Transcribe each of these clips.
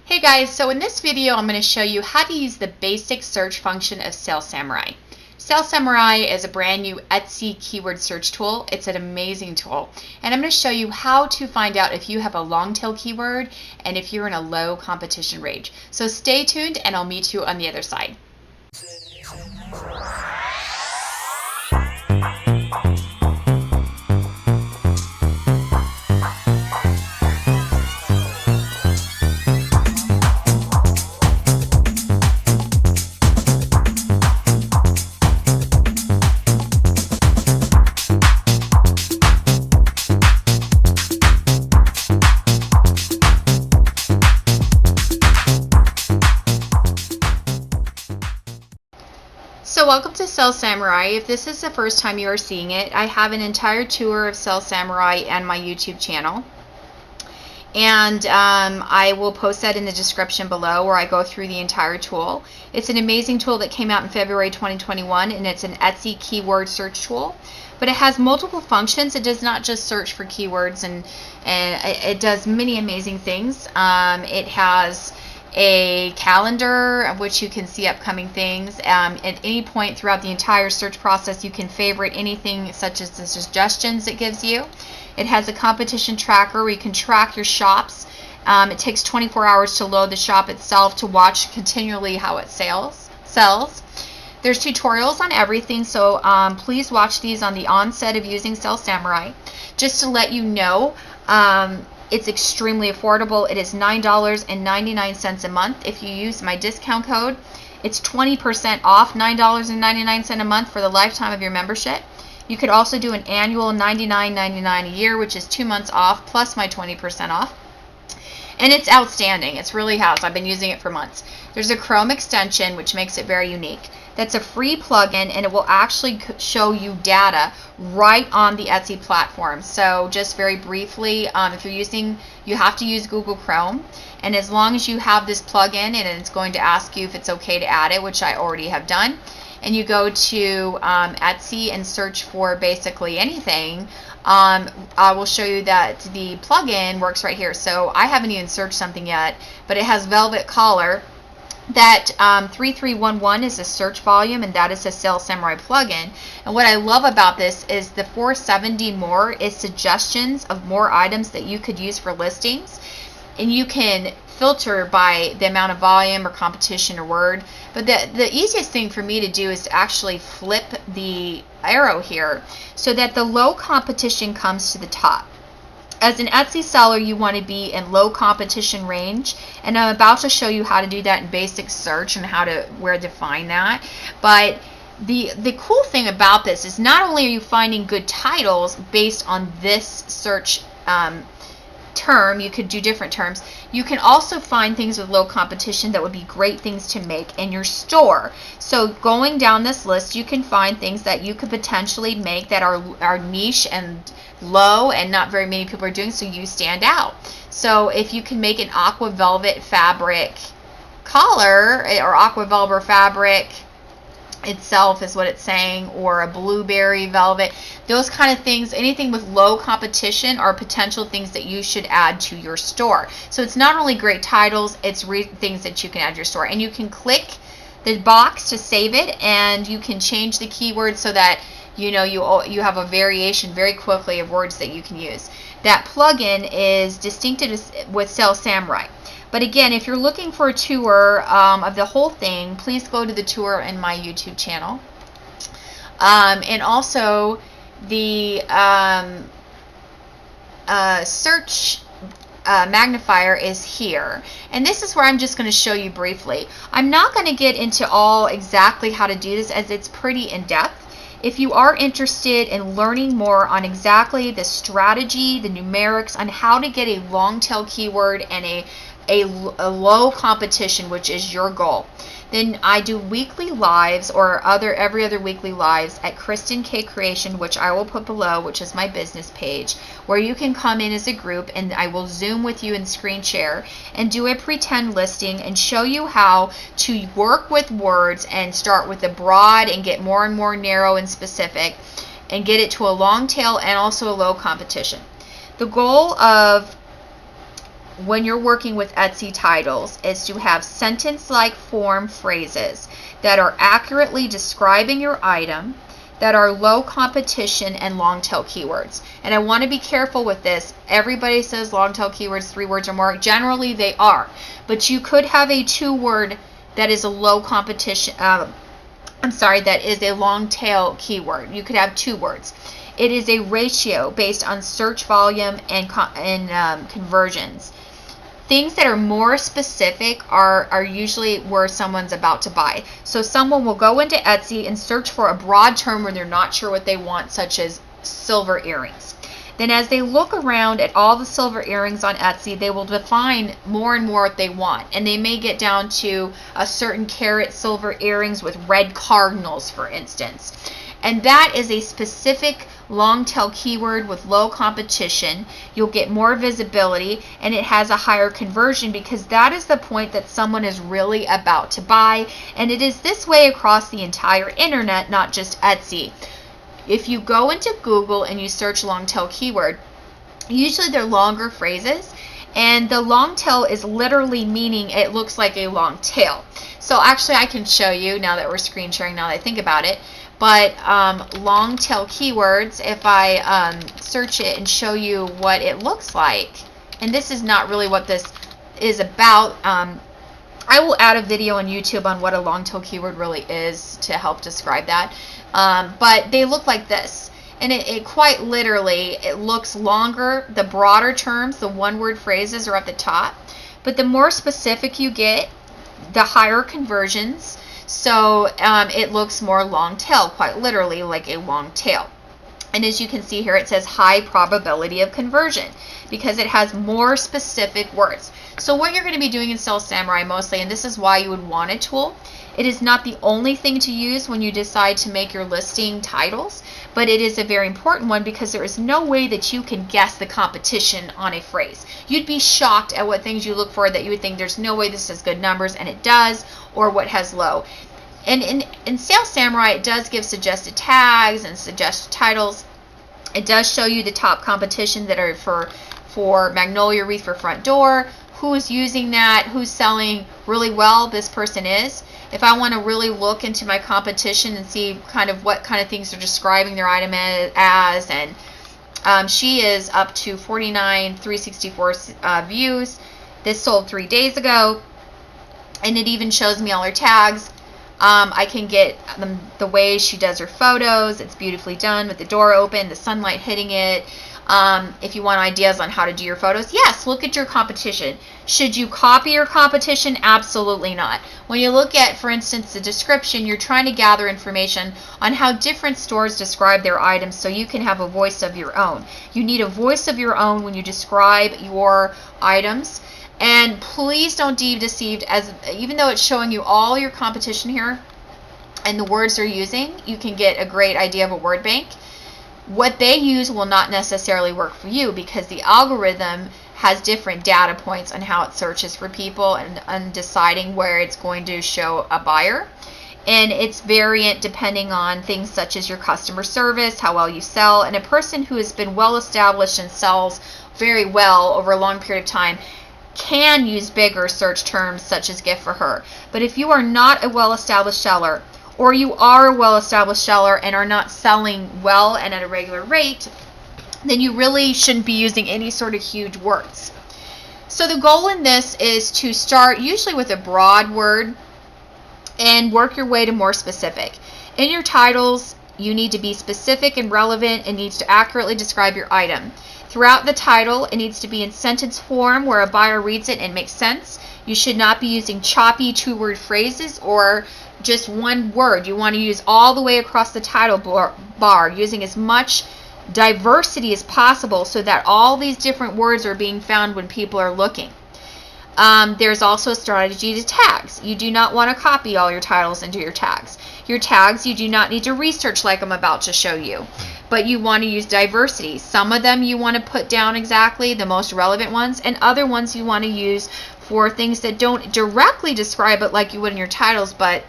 Hey guys, so in this video I'm going to show you how to use the basic search function of Sales Samurai. Sales Samurai is a brand new Etsy keyword search tool. It's an amazing tool, and I'm going to show you how to find out if you have a long tail keyword and if you're in a low competition range. So stay tuned and I'll meet you on the other side. So welcome to Sales Samurai. If this is the first time you are seeing it, I have an entire tour of Sales Samurai and my YouTube channel. And I will post that in the description below where I go through the entire tool. It's an amazing tool that came out in February 2021, and it's an Etsy keyword search tool. But it has multiple functions. It does not just search for keywords, and it does many amazing things. It has a calendar of which you can see upcoming things. At any point throughout the entire search process, you can favorite anything such as the suggestions it gives you. It has a competition tracker where you can track your shops. It takes 24 hours to load the shop itself to watch continually how it sells. There's tutorials on everything, so please watch these on the onset of using Sales Samurai. Just to let you know, it's extremely affordable. It is $9.99 a month. If you use my discount code, it's 20% off, $9.99 a month for the lifetime of your membership. You could also do an annual $99.99 a year, which is 2 months off plus my 20% off. And it's outstanding. It really has. I've been using it for months. There's a Chrome extension, which makes it very unique. That's a free plugin, and it will actually show you data right on the Etsy platform. So just very briefly, if you're using, you have to use Google Chrome. And as long as you have this plugin, and it's going to ask you if it's okay to add it, which I already have done, and you go to Etsy and search for basically anything, I will show you that the plugin works right here. So I haven't even searched something yet, but it has Velvet Collar. That 3311 is a search volume, and that is a Sales Samurai plugin. And what I love about this is the 470 more is suggestions of more items that you could use for listings. And you can filter by the amount of volume or competition or word. But the easiest thing for me to do is to actually flip the arrow here so that the low competition comes to the top. As an Etsy seller, you want to be in low competition range, and I'm about to show you how to do that in basic search and where to find that. But the cool thing about this is not only are you finding good titles based on this search term, you could do different terms. You can also find things with low competition that would be great things to make in your store. So going down this list, you can find things that you could potentially make that are niche and low and not very many people are doing, so you stand out. So if you can make an aqua velvet fabric collar, or aqua velvet fabric itself is what it's saying, or a blueberry velvet, those kind of things, anything with low competition are potential things that you should add to your store. So it's not only great titles, it's things that you can add to your store. And you can click the box to save it, and you can change the keyword so that you have a variation very quickly of words that you can use. That plugin is distinctive with Sales Samurai. But again, if you're looking for a tour of the whole thing, please go to the tour in my YouTube channel. And also the search magnifier is here. And this is where I'm just going to show you briefly. I'm not going to get into all exactly how to do this, as it's pretty in-depth. If you are interested in learning more on exactly the strategy, the numerics, on how to get a long tail keyword and a low competition, which is your goal, then I do weekly lives or every other weekly lives at Kristen K Creation, which I will put below, which is my business page, where you can come in as a group and I will Zoom with you and screen share and do a pretend listing and show you how to work with words and start with the broad and get more and more narrow and specific and get it to a long tail and also a low competition. The goal of when you're working with Etsy titles is to have sentence-like form phrases that are accurately describing your item, that are low competition and long tail keywords. And I want to be careful with this. Everybody says long tail keywords, 3 words or more. Generally they are, but you could have a 2-word that is a low competition, that is a long tail keyword. You could have 2 words. It is a ratio based on search volume and conversions. Things that are more specific are usually where someone's about to buy. So someone will go into Etsy and search for a broad term where they're not sure what they want, such as silver earrings. Then as they look around at all the silver earrings on Etsy, they will define more and more what they want. And they may get down to a certain carat silver earrings with red cardinals, for instance. And that is a specific long tail keyword with low competition. You'll get more visibility, and it has a higher conversion because that is the point that someone is really about to buy. And it is this way across the entire internet, not just Etsy. If you go into Google and you search long tail keyword, usually they're longer phrases, and the long tail is literally meaning it looks like a long tail. So actually I can show you now that we're screen sharing, now that I think about it. But long tail keywords, if I search it and show you what it looks like, and this is not really what this is about. I will add a video on YouTube on what a long tail keyword really is to help describe that. But they look like this. And it quite literally, it looks longer. The broader terms, the 1-word phrases are at the top. But the more specific you get, the higher conversions. So it looks more long tail, quite literally like a long tail. And as you can see here, it says high probability of conversion because it has more specific words. So what you're going to be doing in Sales Samurai mostly, and this is why you would want a tool, it is not the only thing to use when you decide to make your listing titles, but it is a very important one because there is no way that you can guess the competition on a phrase. You'd be shocked at what things you look for that you would think there's no way this has good numbers, and it does, or what has low. And in Sales Samurai, it does give suggested tags and suggested titles. It does show you the top competition that are for Magnolia Wreath for Front Door, who is using that, who's selling really well, this person is. If I want to really look into my competition and see kind of what kind of things they're describing their item as, and she is up to 49,364 views. This sold 3 days ago, and it even shows me all her tags. I can get the way she does her photos. It's beautifully done with the door open, the sunlight hitting it. If you want ideas on how to do your photos, yes, look at your competition. Should you copy your competition? Absolutely not. When you look at, for instance, the description, you're trying to gather information on how different stores describe their items so you can have a voice of your own. You need a voice of your own when you describe your items. And please don't be deceived, as even though it's showing you all your competition here and the words they're using, you can get a great idea of a word bank. What they use will not necessarily work for you because the algorithm has different data points on how it searches for people and deciding where it's going to show a buyer. And it's variant depending on things such as your customer service, how well you sell, and a person who has been well established and sells very well over a long period of time can use bigger search terms such as gift for her. But if you are not a well-established seller, or you are a well-established seller and are not selling well and at a regular rate, then you really shouldn't be using any sort of huge words. So the goal in this is to start usually with a broad word and work your way to more specific. In your titles, you need to be specific and relevant. It needs to accurately describe your item. Throughout the title, it needs to be in sentence form where a buyer reads it and makes sense. You should not be using choppy 2-word phrases or just one word. You want to use all the way across the title bar, using as much diversity as possible so that all these different words are being found when people are looking. There's also a strategy to tags. You do not want to copy all your titles into your tags. Your tags, you do not need to research like I'm about to show you, but you want to use diversity. Some of them you want to put down exactly, the most relevant ones, and other ones you want to use for things that don't directly describe it like you would in your titles. But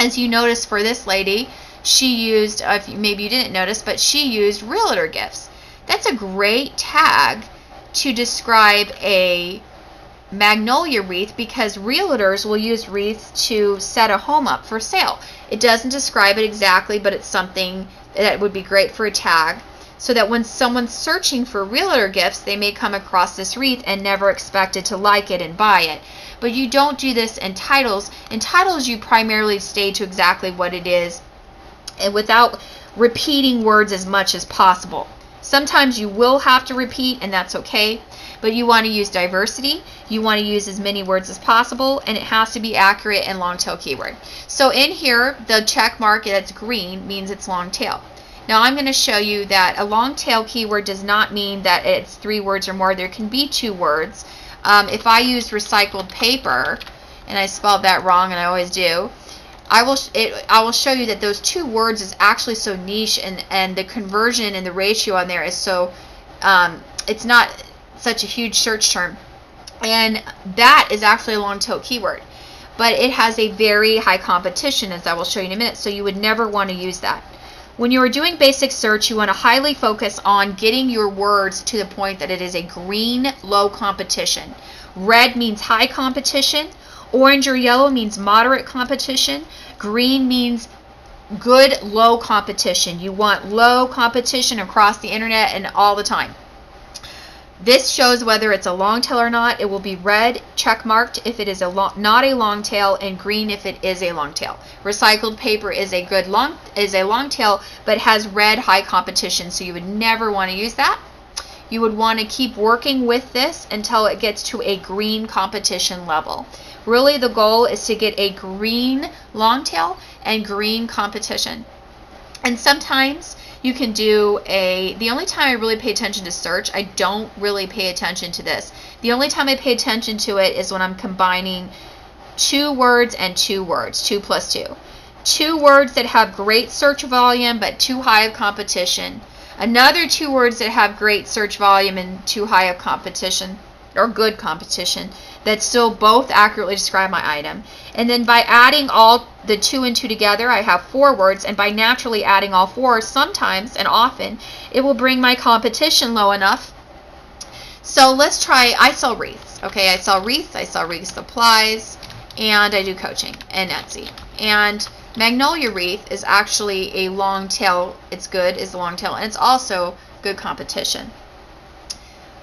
as you notice for this lady, she used, maybe you didn't notice, but she used realtor gifts. That's a great tag to describe a magnolia wreath because realtors will use wreaths to set a home up for sale. It doesn't describe it exactly, but it's something that would be great for a tag, so that when someone's searching for realtor gifts, they may come across this wreath and never expected to like it and buy it. But you don't do this in titles. In titles, you primarily stay to exactly what it is, and without repeating words as much as possible. Sometimes you will have to repeat, and that's okay, but you want to use diversity. You want to use as many words as possible, and it has to be accurate and long tail keyword. So in here, the check mark that's green means it's long tail. Now I'm going to show you that a long tail keyword does not mean that it's 3 words or more. There can be 2 words. If I use recycled paper, and I spelled that wrong, and I always do, I will show you that those 2 words is actually so niche, and the conversion and the ratio on there is so, it's not such a huge search term. And that is actually a long tail keyword. But it has a very high competition, as I will show you in a minute, so you would never want to use that. When you are doing basic search, you want to highly focus on getting your words to the point that it is a green, low competition. Red means high competition. Orange or yellow means moderate competition. Green means good, low competition. You want low competition across the internet and all the time. This shows whether it's a long tail or not. It will be red, check marked if it is not a long tail, and green if it is a long tail. Recycled paper is a long tail, but has red high competition, so you would never want to use that. You would want to keep working with this until it gets to a green competition level. Really, the goal is to get a green long tail and green competition. And sometimes you can do the only time I really pay attention to search, I don't really pay attention to this. The only time I pay attention to it is when I'm combining 2 words and 2 words, 2 plus 2. 2 words that have great search volume but too high of competition. Another 2 words that have great search volume and too high of competition, or good competition, that still both accurately describe my item. And then by adding all the 2 and 2 together, I have 4 words, and by naturally adding all 4, sometimes and often, it will bring my competition low enough. So let's try, I sell wreaths. Okay, I sell wreath supplies, and I do coaching and Etsy. And magnolia wreath is actually a long tail. It's good, is a long tail, and it's also good competition.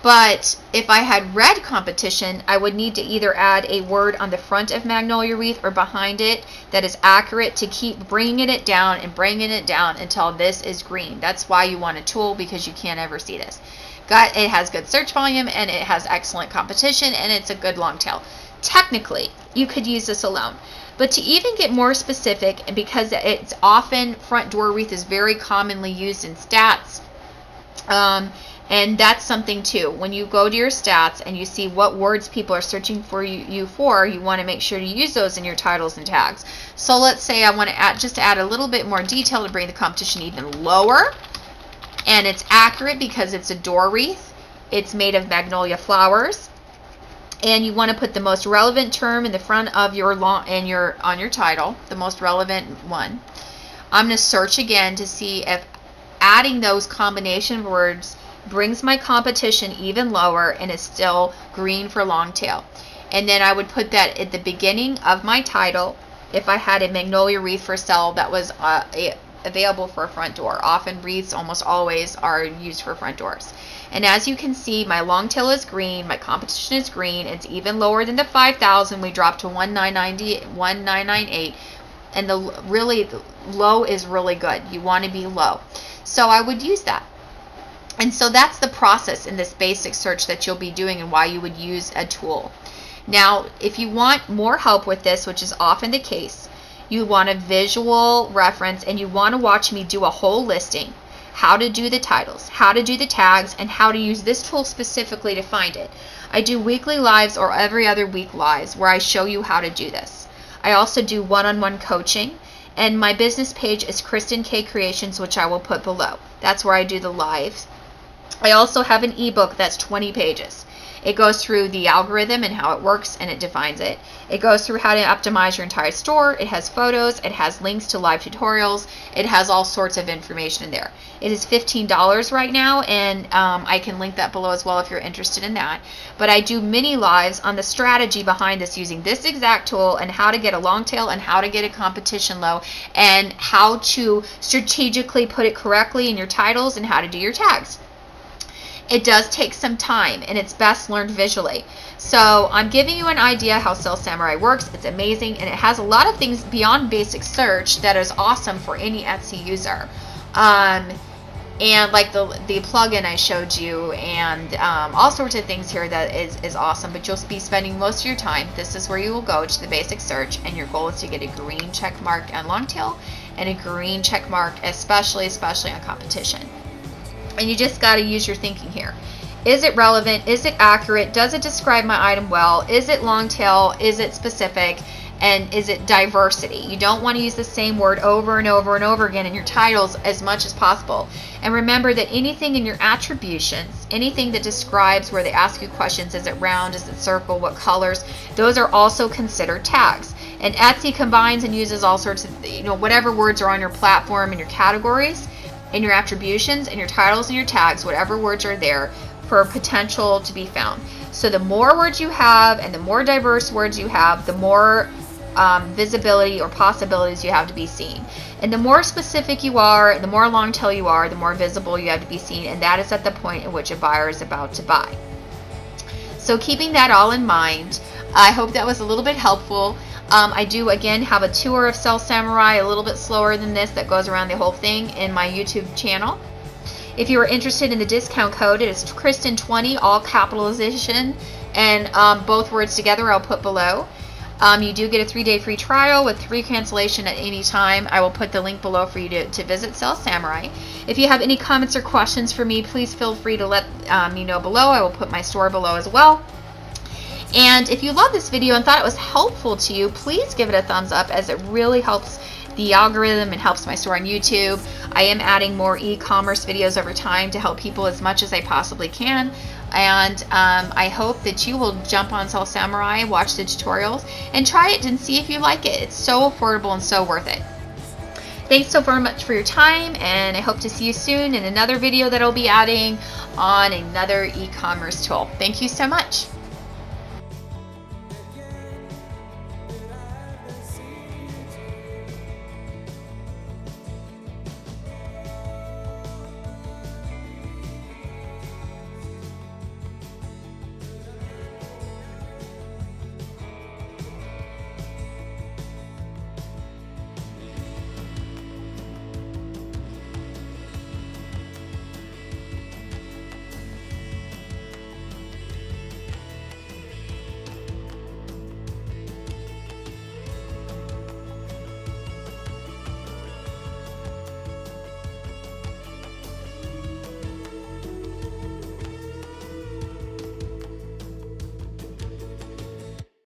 But if I had red competition, I would need to either add a word on the front of magnolia wreath or behind it that is accurate to keep bringing it down and bringing it down until this is green. That's why you want a tool, because you can't ever see this. It has good search volume, and it has excellent competition, and it's a good long tail. Technically, you could use this alone. But to even get more specific, and because it's often, front door wreath is very commonly used in stats, and that's something too. When you go to your stats and you see what words people are searching for you for, you want to make sure to use those in your titles and tags. So let's say I want to add a little bit more detail to bring the competition even lower, and it's accurate because it's a door wreath. It's made of magnolia flowers, and you want to put the most relevant term in the front of your on your title, the most relevant one. I'm going to search again to see if adding those combination words brings my competition even lower and is still green for long tail. And then I would put that at the beginning of my title if I had a magnolia wreath for sale that was available for a front door. Often wreaths almost always are used for front doors. And as you can see, my long tail is green, my competition is green, it's even lower than the 5,000. We dropped to 1998, and the really low is really good. You want to be low. So I would use that. And so that's the process in this basic search that you'll be doing and why you would use a tool. Now, if you want more help with this, which is often the case, you want a visual reference and you want to watch me do a whole listing, how to do the titles, how to do the tags, and how to use this tool specifically to find it. I do weekly lives or every other week lives where I show you how to do this. I also do one-on-one coaching, and my business page is Kristen K Creations, which I will put below. That's where I do the lives. I also have an ebook that's 20 pages. It goes through the algorithm and how it works, and it defines it. It goes through how to optimize your entire store. It has photos. It has links to live tutorials. It has all sorts of information in there. It is $15 right now, and I can link that below as well if you're interested in that. But I do mini lives on the strategy behind this using this exact tool, and how to get a long tail and how to get a competition low, and how to strategically put it correctly in your titles, and how to do your tags. It does take some time, and it's best learned visually. So I'm giving you an idea how Sales Samurai works. It's amazing, and it has a lot of things beyond basic search that is awesome for any Etsy user. And like the plugin I showed you, and all sorts of things here that is awesome. But you'll be spending most of your time. This is where you will go to the basic search, and your goal is to get a green check mark on long tail and a green check mark, especially on competition. And you just got to use your thinking here. Is it relevant? Is it accurate? Does it describe my item well? Is it long tail? Is it specific? And is it diversity? You don't want to use the same word over and over and over again in your titles as much as possible. And remember that anything in your attributions, anything that describes where they ask you questions, is it round, is it circle, what colors, those are also considered tags. And Etsy combines and uses all sorts of, whatever words are on your platform and your categories, in your attributions, and your titles and your tags, whatever words are there for potential to be found. So the more words you have and the more diverse words you have, the more visibility or possibilities you have to be seen. And the more specific you are, the more long tail you are, the more visible you have to be seen, and that is at the point in which a buyer is about to buy. So keeping that all in mind, I hope that was a little bit helpful. I do, again, have a tour of Sales Samurai, a little bit slower than this, that goes around the whole thing in my YouTube channel. If you are interested in the discount code, it is Kristen20, all capitalization, and both words together I'll put below. You do get a 3-day free trial with free cancellation at any time. I will put the link below for you to visit Sales Samurai. If you have any comments or questions for me, please feel free to let me know below. I will put my store below as well. And if you love this video and thought it was helpful to you, please give it a thumbs up, as it really helps the algorithm and helps my store on YouTube. I am adding more e-commerce videos over time to help people as much as I possibly can. And I hope that you will jump on Sales Samurai, watch the tutorials, and try it and see if you like it. It's so affordable and so worth it. Thanks so very much for your time, and I hope to see you soon in another video that I'll be adding on another e-commerce tool. Thank you so much.